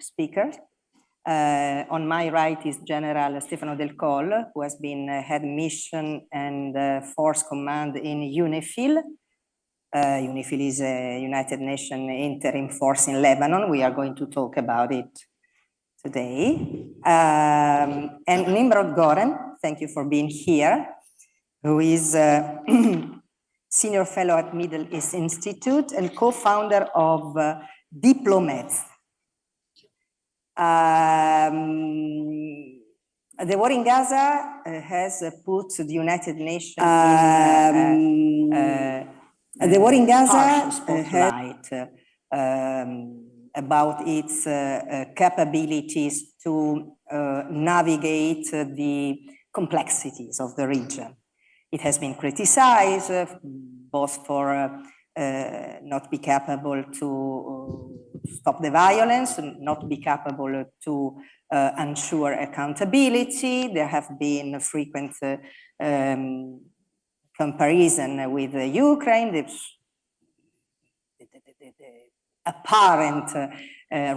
speakers. On my right is General Stefano Del Col, who has been head mission and force command in UNIFIL. UNIFIL is a United Nations interim force in Lebanon. We are going to talk about it today. And Nimrod Goren, thank you for being here, who is senior fellow at Middle East Institute and co-founder of Diplomats. The war in Gaza has put the United Nations the war in Gaza spotlight about its capabilities to navigate the complexities of the region. It has been criticized both for not be capable to stop the violence, not be capable to ensure accountability. There have been frequent comparison with Ukraine, the apparent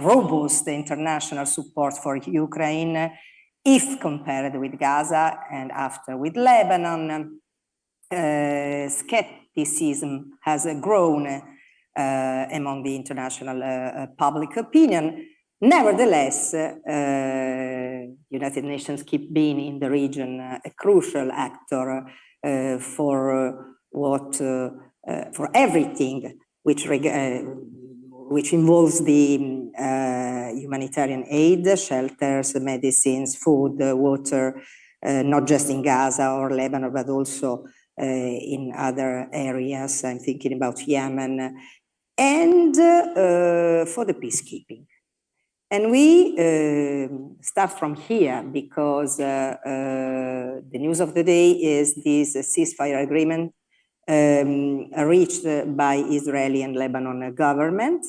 robust international support for Ukraine, if compared with Gaza and after with Lebanon. Skepticism has grown among the international public opinion. Nevertheless, United Nations keep being in the region a crucial actor for everything which involves the humanitarian aid, shelters, medicines, food, water, not just in Gaza or Lebanon, but also in other areas. I'm thinking about Yemen, and for the peacekeeping. And we start from here because the news of the day is this ceasefire agreement reached by Israeli and Lebanon government.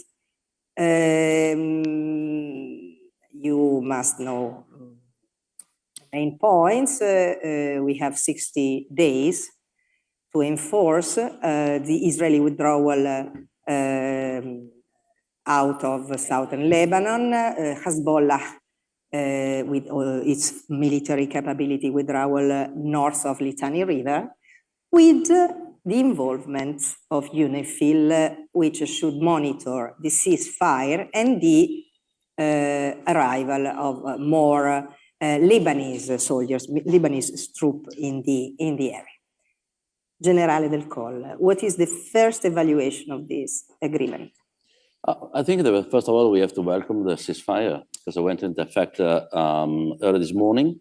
You must know the main points. We have 60 days to enforce the Israeli withdrawal out of southern Lebanon, Hezbollah with its military capability withdrawal north of Litani River, with the involvement of UNIFIL, which should monitor the ceasefire and the arrival of more Lebanese soldiers, Lebanese troops in the area. Generale Del Col, what is the first evaluation of this agreement? I think that first of all, we have to welcome the ceasefire because it went into effect early this morning,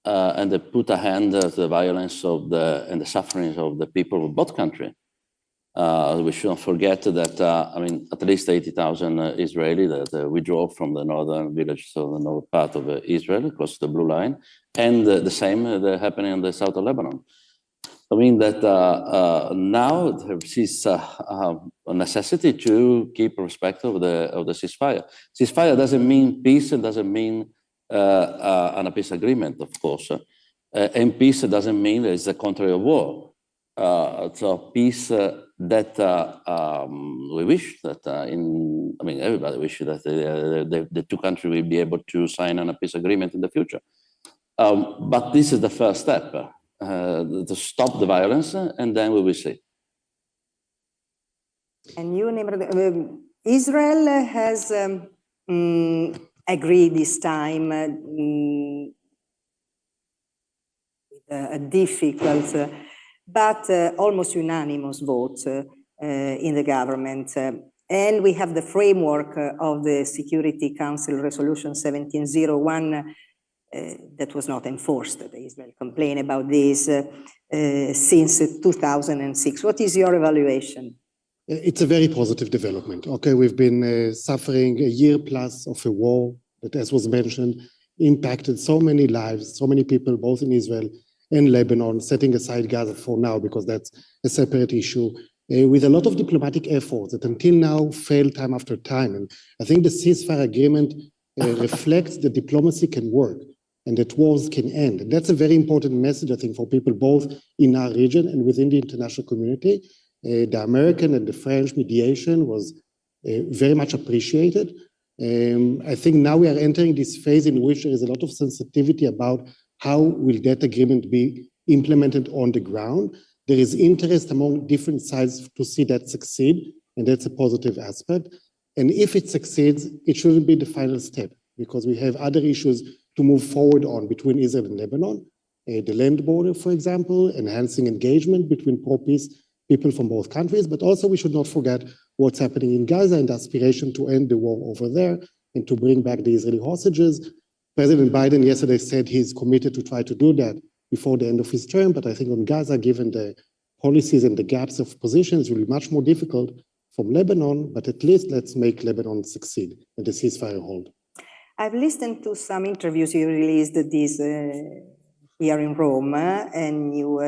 and they put a hand to the violence of and the sufferings of the people of both countries. We shouldn't forget that, I mean, at least 80,000 Israeli that withdrew from the northern village, so the north part of Israel, across the blue line, and the same happening in the south of Lebanon. I mean that now there is a necessity to keep respect of the ceasefire. Ceasefire doesn't mean peace, it doesn't mean a peace agreement, of course. And peace doesn't mean it's the contrary of war. So peace that we wish that I mean, everybody wishes that the two countries will be able to sign on a peace agreement in the future. But this is the first step. To stop the violence, and then we will see. And you, Israel has agreed this time with a difficult but almost unanimous vote in the government. And we have the framework of the Security Council Resolution 1701 that was not enforced. Israel complained about this since 2006. What is your evaluation? It's a very positive development. Okay, we've been suffering a year plus of a war that, as was mentioned, impacted so many lives, so many people, both in Israel and Lebanon, setting aside Gaza for now because that's a separate issue, with a lot of diplomatic efforts that until now failed time after time. And I think the ceasefire agreement reflects that diplomacy can work and that wars can end. And that's a very important message, I think, for people both in our region and within the international community. The American and the French mediation was very much appreciated. I think now we are entering this phase in which there is a lot of sensitivity about how will that agreement be implemented on the ground. There is interest among different sides to see that succeed, and that's a positive aspect. And if it succeeds, it shouldn't be the final step, because we have other issues to move forward on between Israel and Lebanon. The land border, for example, enhancing engagement between pro-peace people from both countries, but also we should not forget what's happening in Gaza and the aspiration to end the war over there and to bring back the Israeli hostages. President Biden yesterday said he's committed to try to do that before the end of his term, but I think on Gaza, given the policies and the gaps of positions, it will be much more difficult from Lebanon, but at least let's make Lebanon succeed and the ceasefire hold. I've listened to some interviews you released this here in Rome, and you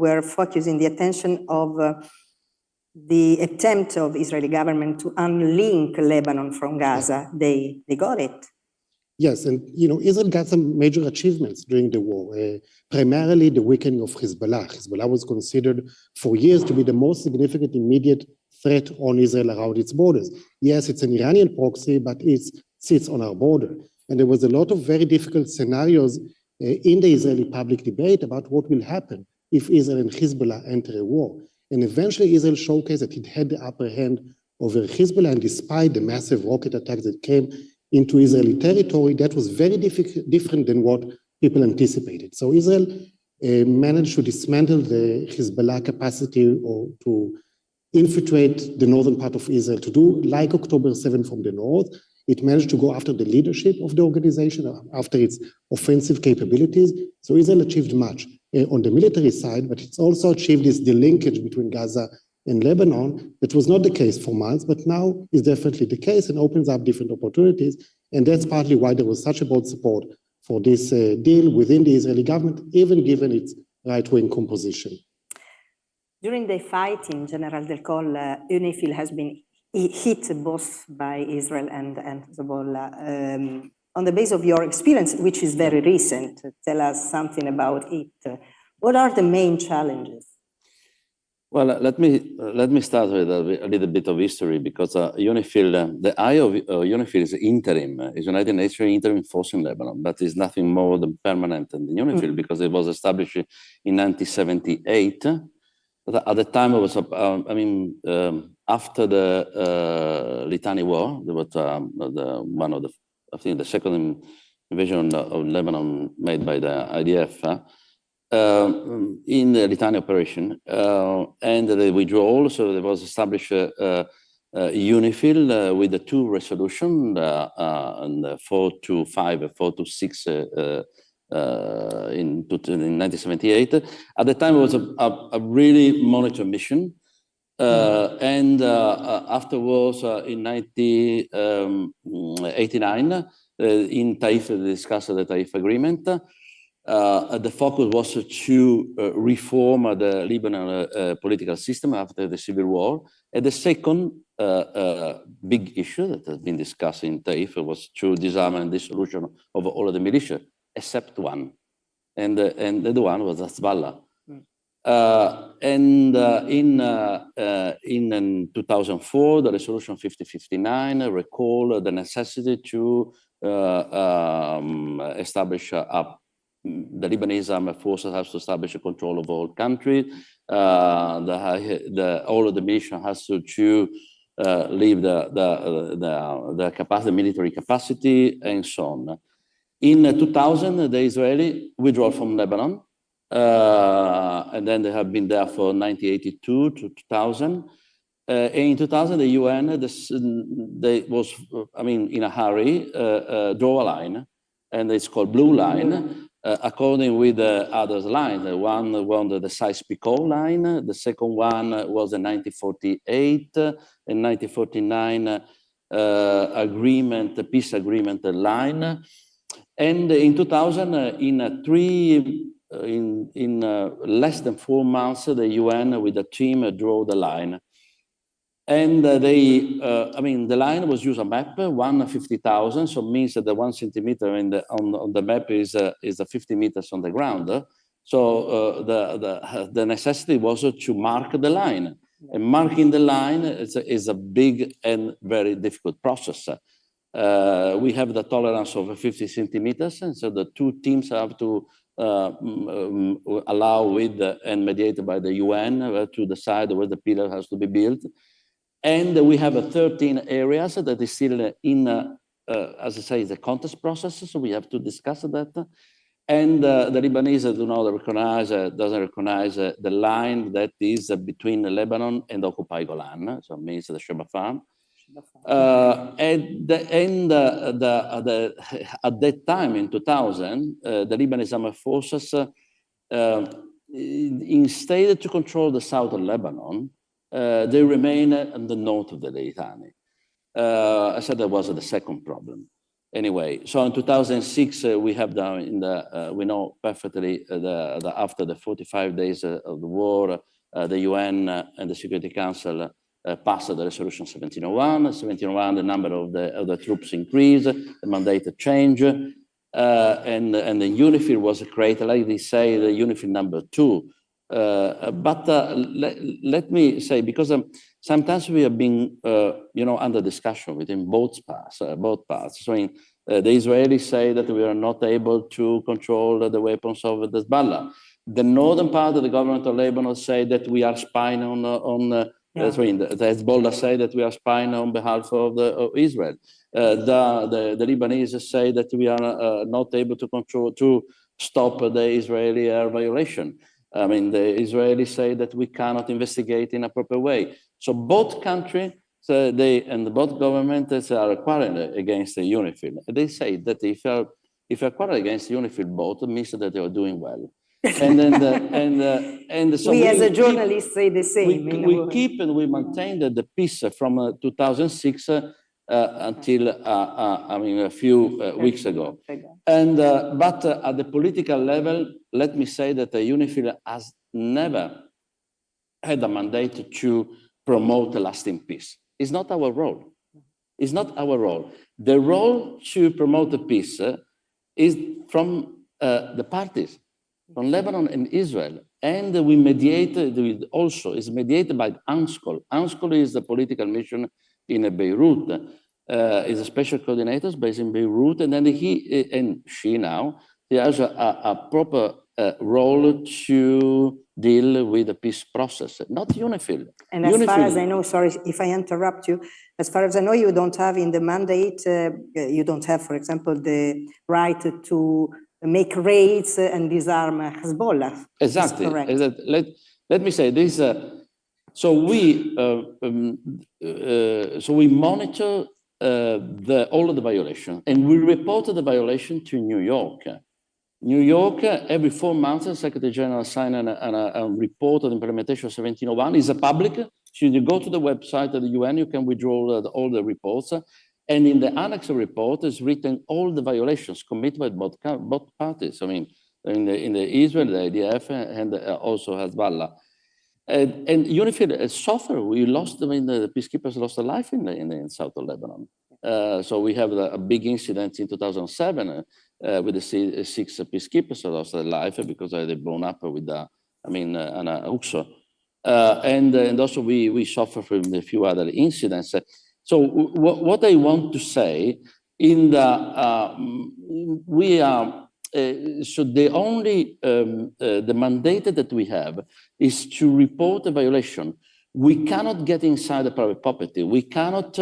were focusing the attention of the attempt of Israeli government to unlink Lebanon from Gaza. They got it. Yes, and Israel got some major achievements during the war, primarily the weakening of Hezbollah. Hezbollah was considered for years to be the most significant immediate threat on Israel around its borders. Yes, it's an Iranian proxy, but it sits on our border. And there was a lot of very difficult scenarios in the Israeli public debate about what will happen if Israel and Hezbollah enter a war. And eventually Israel showcased that it had the upper hand over Hezbollah, and despite the massive rocket attacks that came into Israeli territory, that was very different than what people anticipated. So Israel managed to dismantle the Hezbollah capacity or to infiltrate the northern part of Israel, to do like October 7 from the north. It managed to go after the leadership of the organization, after its offensive capabilities. So Israel achieved much on the military side, but it's also achieved this delinkage between Gaza and Lebanon. That was not the case for months, but now is definitely the case and opens up different opportunities. And that's partly why there was such a broad support for this deal within the Israeli government, even given its right-wing composition. During the fighting, General Del Col, UNIFIL has been hit both by Israel and Hezbollah. On the basis of your experience, which is very recent, tell us something about it. What are the main challenges? Well, let me start with a little bit of history, because UNIFIL, the eye of UNIFIL is interim, is United Nations interim force in Lebanon, but is nothing more than permanent in UNIFIL because it was established in 1978. At the time, it was, after the Litani War, there was I think the second invasion of Lebanon made by the IDF in the Litani operation, and the withdrawal. So there was established UNIFIL with the two resolutions, and 425 and 426 in 1978. At the time, it was a really monitor mission. And afterwards, in 1989, in Taif, they discussed the Taif agreement. The focus was to reform the Lebanon political system after the civil war. And the second big issue that has been discussed in Taif was to disarm and dissolution of all of the militia, except one. And the one was Hezbollah. In 2004, the resolution 5059 recalled the necessity to establish the Lebanese armed forces has to establish a control of all countries. All of the mission has to leave the capacity, military capacity, and so on. In 2000, the Israeli withdrew from Lebanon. And then they have been there for 1982 to 2000. In 2000, the UN, they was, in a hurry, draw a line, and it's called Blue Line, according with the others lines. One was the Sykes-Picot line, the second one was the 1948 and 1949 agreement, the peace agreement line. And in 2000, in less than 4 months, the UN with a team drew the line. And the line was used a map, 150,000, so it means that the 1 centimeter on the map is 50 meters on the ground. So the necessity was to mark the line. Yeah. And marking the line is a big and very difficult process. We have the tolerance of 50 centimeters, and so the two teams have to allow with and mediated by the UN to decide where the pillar has to be built. And we have 13 areas that is still in, as I say, the contest process, so we have to discuss that. And the Lebanese do not recognize, doesn't recognize the line that is between Lebanon and occupied Golan, so it means the Sheba Farm. At that time in 2000, the Lebanese armed forces, instead to control the south of Lebanon, they remain in the north of the Litani. I said that was the second problem. Anyway, so in 2006, we have down in the, we know perfectly after the 45 days of the war, the UN and the Security Council passed the resolution 1701. 1701, the number of the troops increased, the mandate changed, and the UNIFIL was created, like they say, the UNIFIL number 2. But let me say, because sometimes we have been, under discussion within both parts. So the Israelis say that we are not able to control the weapons of the Hezbollah. The northern part of the government of Lebanon say that we are spying on the Hezbollah say that we are spying on behalf of Israel. The Lebanese say that we are not able to stop the Israeli air violation. I mean, the Israelis say that we cannot investigate in a proper way. So both countries, and both governments are quarreling against the UNIFIL. They say that if you're quarreling against UNIFIL, both means that they are doing well. And then, so we as a journalist say the same. We keep and we maintain the peace from 2006 until a few weeks ago. And but at the political level, let me say that the UNIFIL has never had a mandate to promote a lasting peace. It's not our role. It's not our role. The role to promote the peace is from the parties, from Lebanon and Israel. And we mediate, also is mediated by UNSCOL. UNSCOL is the political mission in Beirut. Is a special coordinator based in Beirut, and then he and she now, he has a proper role to deal with the peace process, not UNIFIL. And as far as I know, sorry if I interrupt you, as far as I know, you don't have in the mandate, you don't have, for example, the right to make raids and disarm Hezbollah. Exactly. Let me say this. So we monitor all of the violations, and we reported the violation to New York. New York, every 4 months, the Secretary General signs a report on implementation of 1701. It's a public. So you go to the website of the UN, you can withdraw all the reports. And in the annex report is written all the violations committed by both parties. I mean, in the Israel, the IDF, and also Hezbollah. And UNIFIL suffered. We lost, the peacekeepers lost their life in south of Lebanon. So we have a big incident in 2007 with the 6 peacekeepers lost their life because they blown up with an UXO. And also we suffer from a few other incidents. So what I want to say in we are, so the only, the mandate that we have is to report a violation. We cannot get inside the private property. We cannot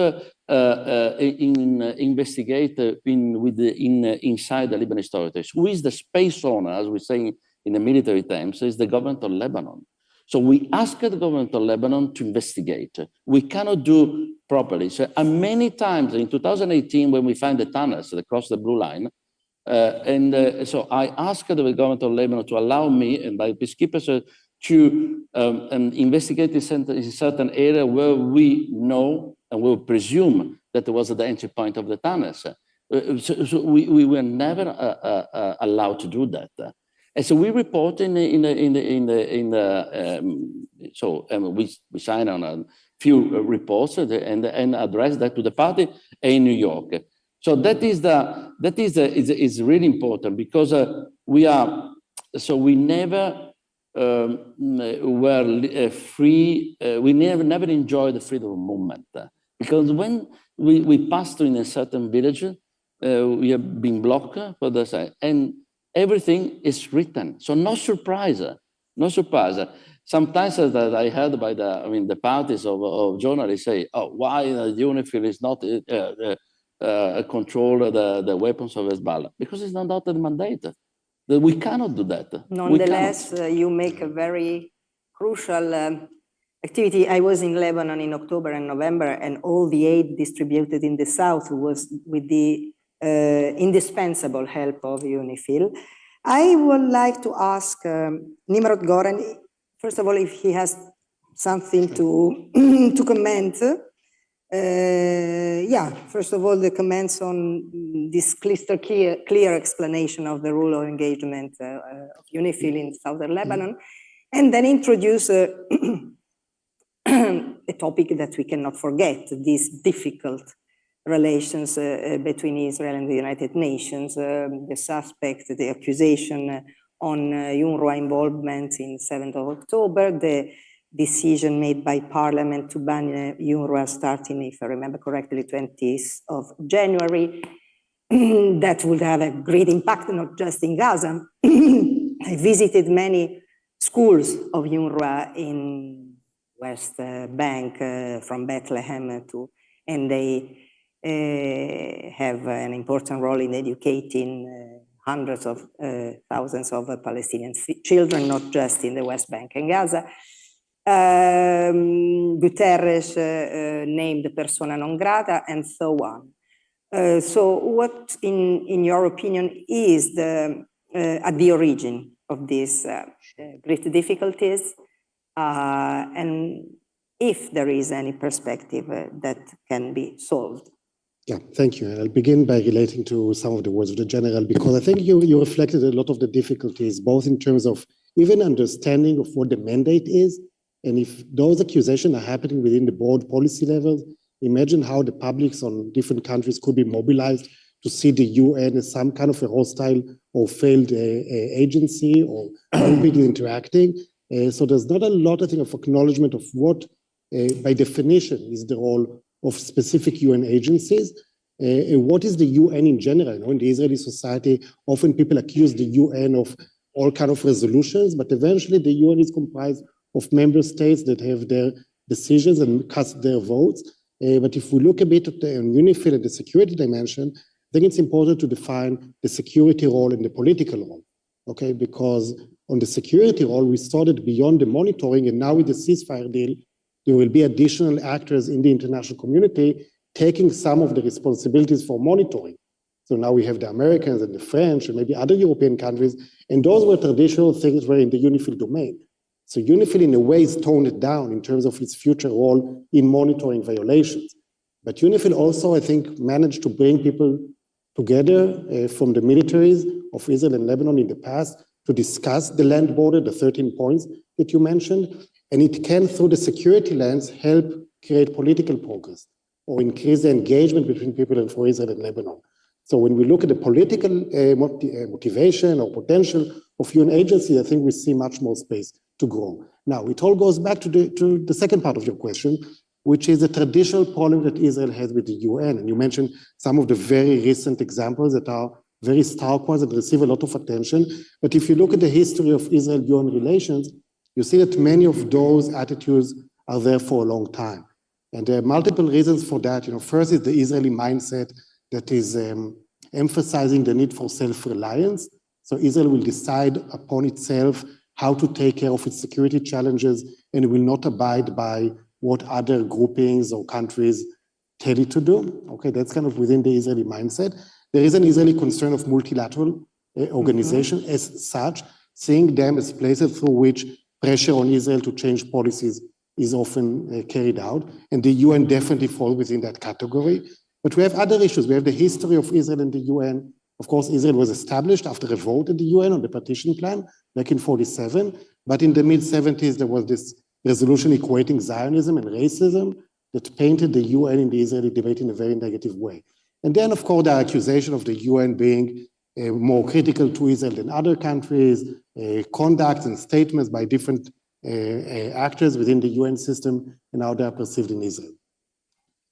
investigate inside the Lebanese authorities. Who is the space owner, as we say in the military terms, is the government of Lebanon. So we ask the government of Lebanon to investigate. We cannot do properly. So, and many times in 2018, when we find the tunnels that cross the blue line, so I asked the government of Lebanon to allow me and by peacekeepers to investigate in certain area where we know and we presume that there was the entry point of the tunnels. So we were never allowed to do that. And so we report we sign on a few reports and address that to the party in New York. So that is really important because we never were free. We never enjoyed the freedom of movement because when we passed in a certain village, we have been blocked for the side, and everything is written. So no surprise, no surprise. Sometimes that I heard by the parties of journalists say, "Oh, why UNIFIL is not control the weapons of Hezbollah?" Because it's not the mandate. We cannot do that. Nonetheless, you make a very crucial activity. I was in Lebanon in October and November, and all the aid distributed in the south was with the indispensable help of UNIFIL. I would like to ask Nimrod Goren, first of all, if he has something to comment. First of all, the comments on this crystal clear explanation of the rule of engagement of UNIFIL in southern Lebanon, and then introduce a topic that we cannot forget, these difficult relations between Israel and the United Nations, the suspect, the accusation on UNRWA involvement in 7th of October, the decision made by Parliament to ban UNRWA starting, if I remember correctly, 20th of January. That would have a great impact, not just in Gaza. I visited many schools of UNRWA in West Bank, from Bethlehem and they have an important role in educating hundreds of thousands of Palestinian children, not just in the West Bank and Gaza. Guterres named persona non grata, and so on. So what, in your opinion, is at the origin of these great difficulties, and if there is any perspective that can be solved? Yeah, thank you. And I'll begin by relating to some of the words of the general, because I think you reflected a lot of the difficulties, both in terms of even understanding of what the mandate is, and if those accusations are happening within the broad policy levels, imagine how the publics on different countries could be mobilized to see the UN as some kind of a hostile or failed agency or people interacting. So there's not a lot, I think, of acknowledgement of what, by definition, is the role of specific UN agencies. What is the UN in general? You know, in the Israeli society, often people accuse the UN of all kinds of resolutions, but eventually the UN is comprised of member states that have their decisions and cast their votes. But if we look a bit at the UNIFIL and the security dimension, I think it's important to define the security role and the political role, okay? Because on the security role, we started beyond the monitoring, and now with the ceasefire deal, there will be additional actors in the international community taking some of the responsibilities for monitoring. So now we have the Americans and the French and maybe other European countries, and those were traditional things were in the UNIFIL domain. So UNIFIL in a way is toned it down in terms of its future role in monitoring violations. But UNIFIL also, I think, managed to bring people together from the militaries of Israel and Lebanon in the past to discuss the land border, the 13 points that you mentioned, and it can, through the security lens, help create political progress or increase the engagement between people and for Israel and Lebanon. So when we look at the political motivation or potential of UN agencies, I think we see much more space to grow. Now, it all goes back to the second part of your question, which is the traditional problem that Israel has with the UN. And you mentioned some of the very recent examples that are very stark ones that receive a lot of attention. But if you look at the history of Israel-UN relations, you see that many of those attitudes are there for a long time. And there are multiple reasons for that. You know, first is the Israeli mindset that is emphasizing the need for self-reliance. So Israel will decide upon itself how to take care of its security challenges and will not abide by what other groupings or countries tell it to do. Okay, that's kind of within the Israeli mindset. There is an Israeli concern of multilateral organization as such, seeing them as places through which pressure on Israel to change policies is often carried out. And the UN definitely falls within that category. But we have other issues. We have the history of Israel and the UN. Of course, Israel was established after a vote at the UN on the partition plan back in 1947. But in the mid-70s, there was this resolution equating Zionism and racism that painted the UN in the Israeli debate in a very negative way. And then, of course, the accusation of the UN being more critical to Israel than other countries, conduct and statements by different actors within the UN system and how they are perceived in Israel.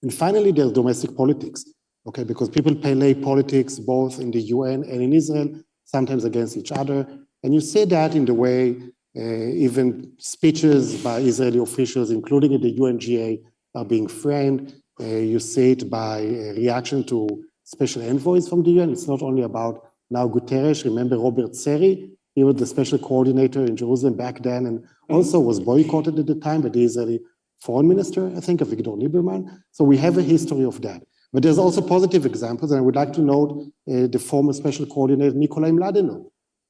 And finally, there's domestic politics, okay, because people play politics both in the UN and in Israel, sometimes against each other. And you see that in the way even speeches by Israeli officials, including in the UNGA, are being framed. You see it by reaction to special envoys from the UN. It's not only about now Guterres. Remember Robert Seri? He was the special coordinator in Jerusalem back then and also was boycotted at the time by the Israeli foreign minister, I think, Avigdor Lieberman. So we have a history of that. But there's also positive examples, and I would like to note the former special coordinator, Nikolai Mladenov,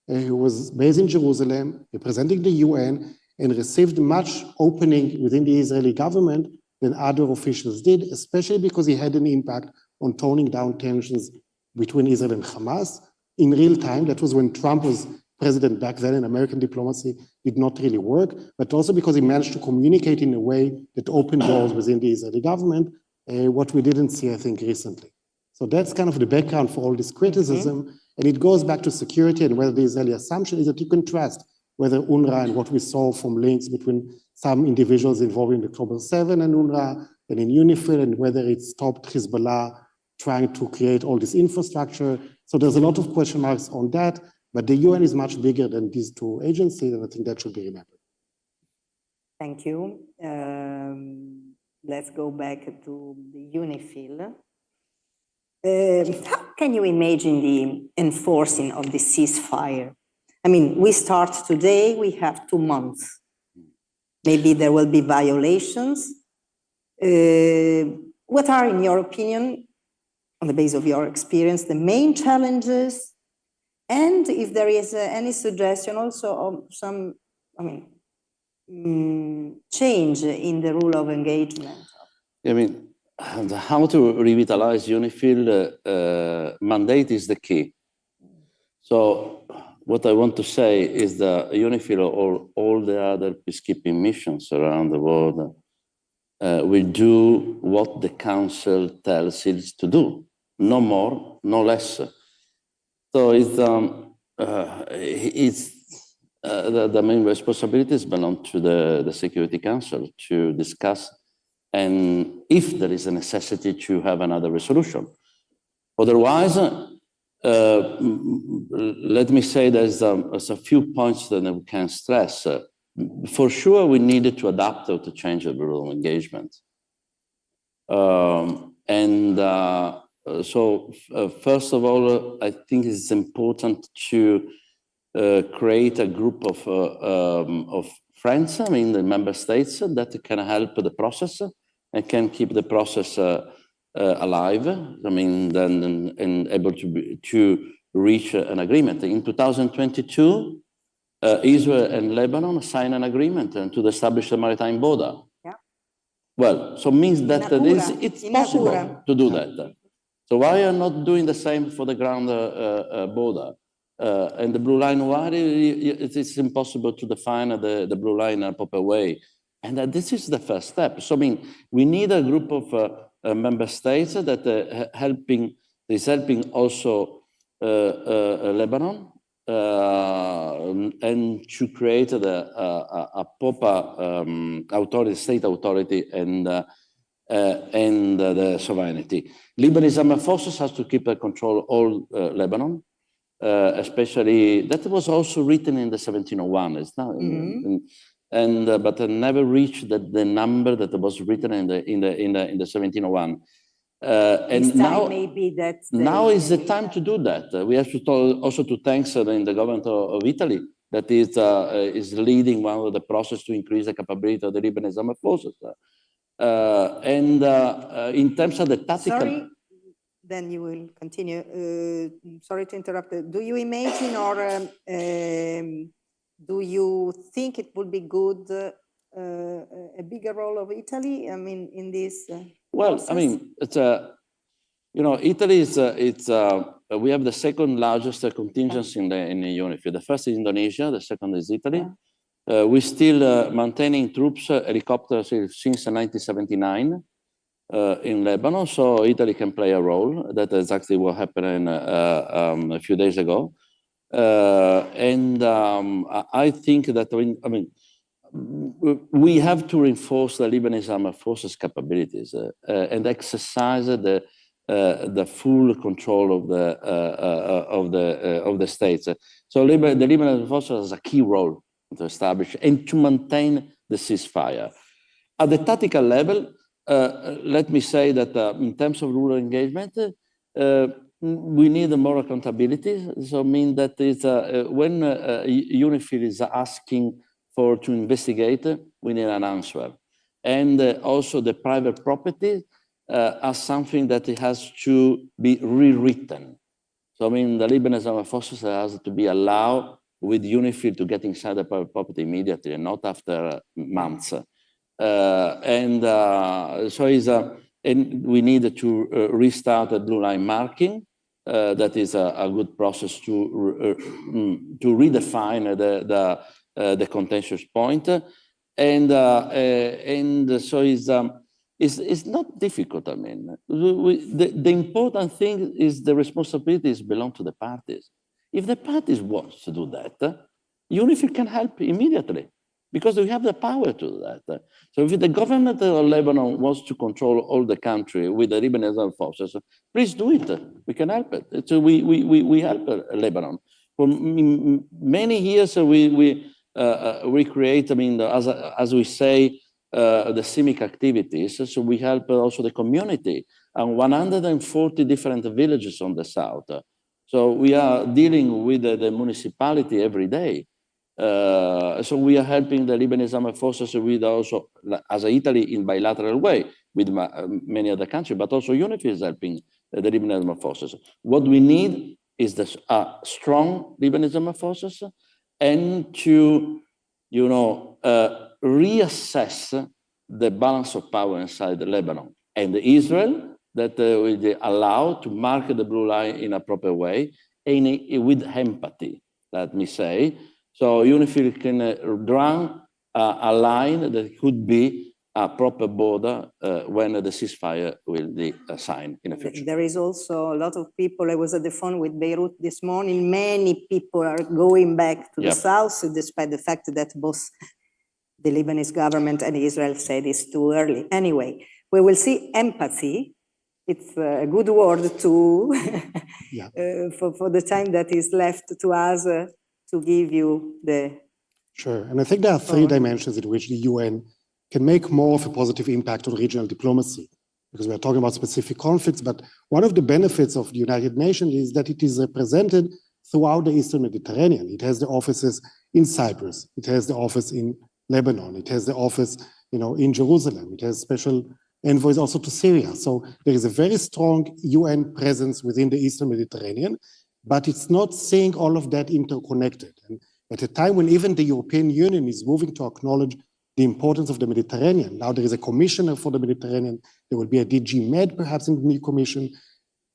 who was based in Jerusalem, representing the UN, and received much opening within the Israeli government than other officials did, especially because he had an impact on toning down tensions between Israel and Hamas in real time. That was when Trump was president back then, and American diplomacy did not really work, but also because he managed to communicate in a way that opened doors within the Israeli government, what we didn't see, I think, recently. So that's kind of the background for all this criticism, and it goes back to security and whether the Israeli assumption is that you can trust whether UNRWA and what we saw from links between some individuals involved in October 7 and UNRWA and in UNIFIL, and whether it stopped Hezbollah trying to create all this infrastructure. So there's a lot of question marks on that, but the UN is much bigger than these two agencies, and I think that should be remembered. Thank you. Let's go back to the UNIFIL. How can you imagine the enforcing of the ceasefire? I mean, we start today, we have 2 months. Maybe there will be violations. What are, in your opinion, on the basis of your experience, the main challenges? And if there is any suggestion also of some, change in the rule of engagement? I mean, how to revitalize UNIFIL mandate is the key. So what I want to say is that UNIFIL or all the other peacekeeping missions around the world will do what the Council tells it to do, no more, no less. So the main responsibilities belong to the Security Council to discuss, and if there is a necessity to have another resolution. Otherwise, let me say there's a few points that we can stress. For sure, we needed to adapt or to change the rule of engagement. So first of all, I think it's important to create a group of friends, the member states that can help the process and can keep the process alive, and able to reach an agreement. In 2022, Israel and Lebanon signed an agreement to establish a maritime border. Yeah. Well, so means that it's possible to do that. So why are not doing the same for the ground border? And the blue line, why it's impossible to define the blue line in a proper way? And this is the first step. So we need a group of member states that is helping also Lebanon and to create a proper state authority and the sovereignty. Lebanese armed forces has to keep control all Lebanon, especially that was also written in the 1701. It's not, but never reached the number that was written in the 1701. And now is the time to do that. We have to also to thank in the government of Italy that is leading one of the process to increase the capability of the Lebanese armed forces. In terms of the tactical... Sorry, then you will continue. Sorry to interrupt. Do you imagine or do you think it would be good, a bigger role of Italy, in this process? It's Italy is, we have the second largest contingency in the UNIFIL. The first is Indonesia, the second is Italy. Yeah. We're still maintaining troops, helicopters since 1979. in Lebanon, so Italy can play a role. That's exactly what happened a few days ago. I think that, we have to reinforce the Lebanese armed forces capabilities and exercise the full control of the states. So the Lebanese forces has a key role to establish and to maintain the ceasefire. At the tactical level, let me say that in terms of rural engagement, we need more accountability. So I mean that is when UNIFIL is asking to investigate, we need an answer. And also the private property as something that it has to be rewritten. So I mean the Lebanese armed forces has to be allowed with UNIFIL to get inside the private property immediately and not after months. And we need to restart the blue line marking. That is a good process to redefine the contentious point, and so it's not difficult. I mean, the important thing is the responsibilities belong to the parties. If the parties want to do that, UNIFIL can help immediately, because we have the power to do that. So if the government of Lebanon wants to control all the country with the Lebanese armed forces, please do it. We can help it. So we help Lebanon. For many years, we create, I mean, as we say, the civic activities. So we help also the community and 140 different villages on the south. So we are dealing with the municipality every day. So we are helping the Lebanese armed forces with also, as Italy in bilateral way with many other countries, but also UNIFIL is helping the Lebanese armed forces. What we need is strong Lebanese armed forces and to, reassess the balance of power inside Lebanon and Israel, that will be allowed to mark the blue line in a proper way and with empathy, let me say. So UNIFIL can draw a line that could be a proper border when the ceasefire will be signed in the future. There is also a lot of people. I was at the phone with Beirut this morning. Many people are going back to the south, despite the fact that both the Lebanese government and Israel said it's too early. Anyway, we will see empathy. It's a good word to for the time that is left to us to give you the... Sure, and I think there are three dimensions in which the UN can make more of a positive impact on regional diplomacy, because we are talking about specific conflicts, but one of the benefits of the United Nations is that it is represented throughout the Eastern Mediterranean. It has the offices in Cyprus, it has the office in Lebanon, it has the office, in Jerusalem, it has special envoys also to Syria. So there is a very strong UN presence within the Eastern Mediterranean, but it's not seeing all of that interconnected. And at a time when even the European Union is moving to acknowledge the importance of the Mediterranean, now there is a commissioner for the Mediterranean, there will be a DG Med perhaps in the new commission,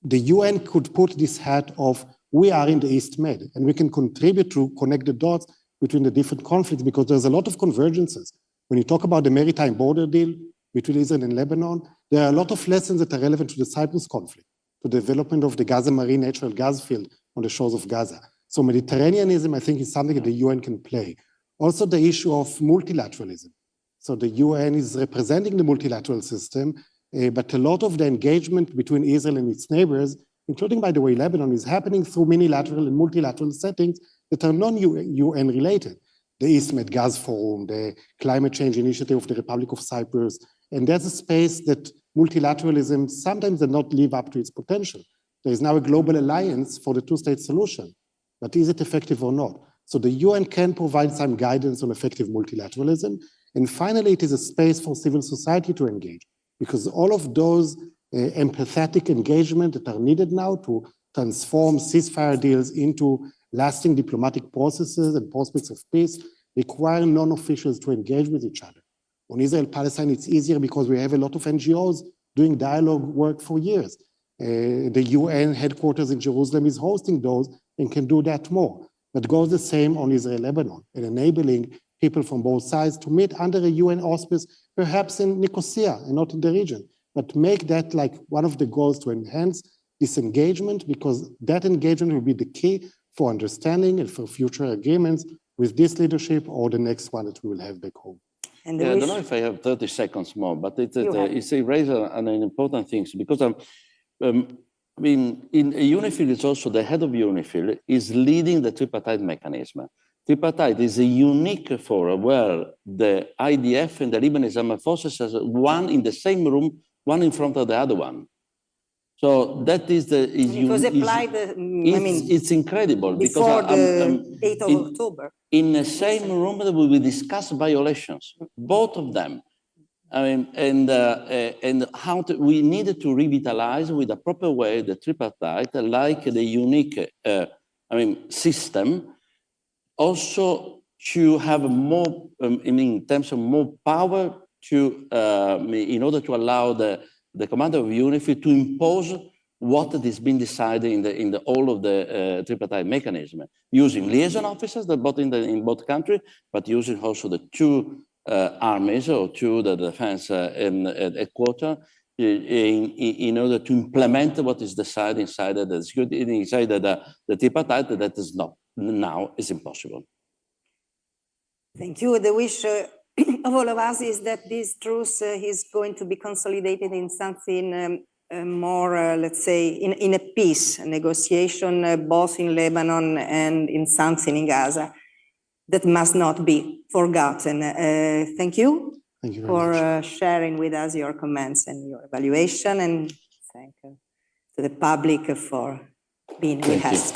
the UN could put this hat of, we are in the East Med, and we can contribute to connect the dots between the different conflicts, because there's a lot of convergences. When you talk about the maritime border deal between Israel and Lebanon, there are a lot of lessons that are relevant to the Cyprus conflict, to the development of the Gaza Marine natural gas field on the shores of Gaza. So Mediterraneanism, I think, is something that the UN can play. Also the issue of multilateralism. So the UN is representing the multilateral system, but a lot of the engagement between Israel and its neighbors, including, by the way, Lebanon, is happening through minilateral and multilateral settings that are non-UN related. The East Med Gas Forum, the Climate Change Initiative of the Republic of Cyprus, and there's a space that multilateralism sometimes does not live up to its potential. There is now a global alliance for the two-state solution, but is it effective or not? So the UN can provide some guidance on effective multilateralism. And finally, it is a space for civil society to engage, because all of those empathetic engagement that are needed now to transform ceasefire deals into lasting diplomatic processes and prospects of peace require non-officials to engage with each other. On Israel-Palestine, it's easier because we have a lot of NGOs doing dialogue work for years. The UN headquarters in Jerusalem is hosting those and can do that more. But goes the same on Israel-Lebanon, and enabling people from both sides to meet under a UN auspice, perhaps in Nicosia and not in the region. but make that like one of the goals to enhance this engagement, because that engagement will be the key for understanding and for future agreements with this leadership or the next one that we will have back home. And yeah, I don't know if I have 30 seconds more, but it's a raise an important thing, because I mean, in UNIFIL, it's also the head of UNIFIL is leading the tripartite mechanism. Tripartite is a unique forum where the IDF and the Lebanese armed forces has one in the same room, one in front of the other one. So that is the. It was applied. It's incredible before because the 8th of October. In the same room that we will discuss violations, both of them. I mean, and how we needed to revitalize with a proper way the tripartite, like the unique, system, also to have more, in terms of more power to, in order to allow the commander of UNIFIL to impose what has been decided in all of the tripartite mechanism, using liaison officers that in both countries, but using also the two armies or two the defense headquarters in order to implement what is decided inside the security, inside the tripartite. That is not now is impossible. Thank you. The wish of all of us is that this truce is going to be consolidated in something more, let's say, in a peace negotiation, both in Lebanon and in something in Gaza, that must not be forgotten. Thank you for sharing with us your comments and your evaluation, and thank you to the public for being with us.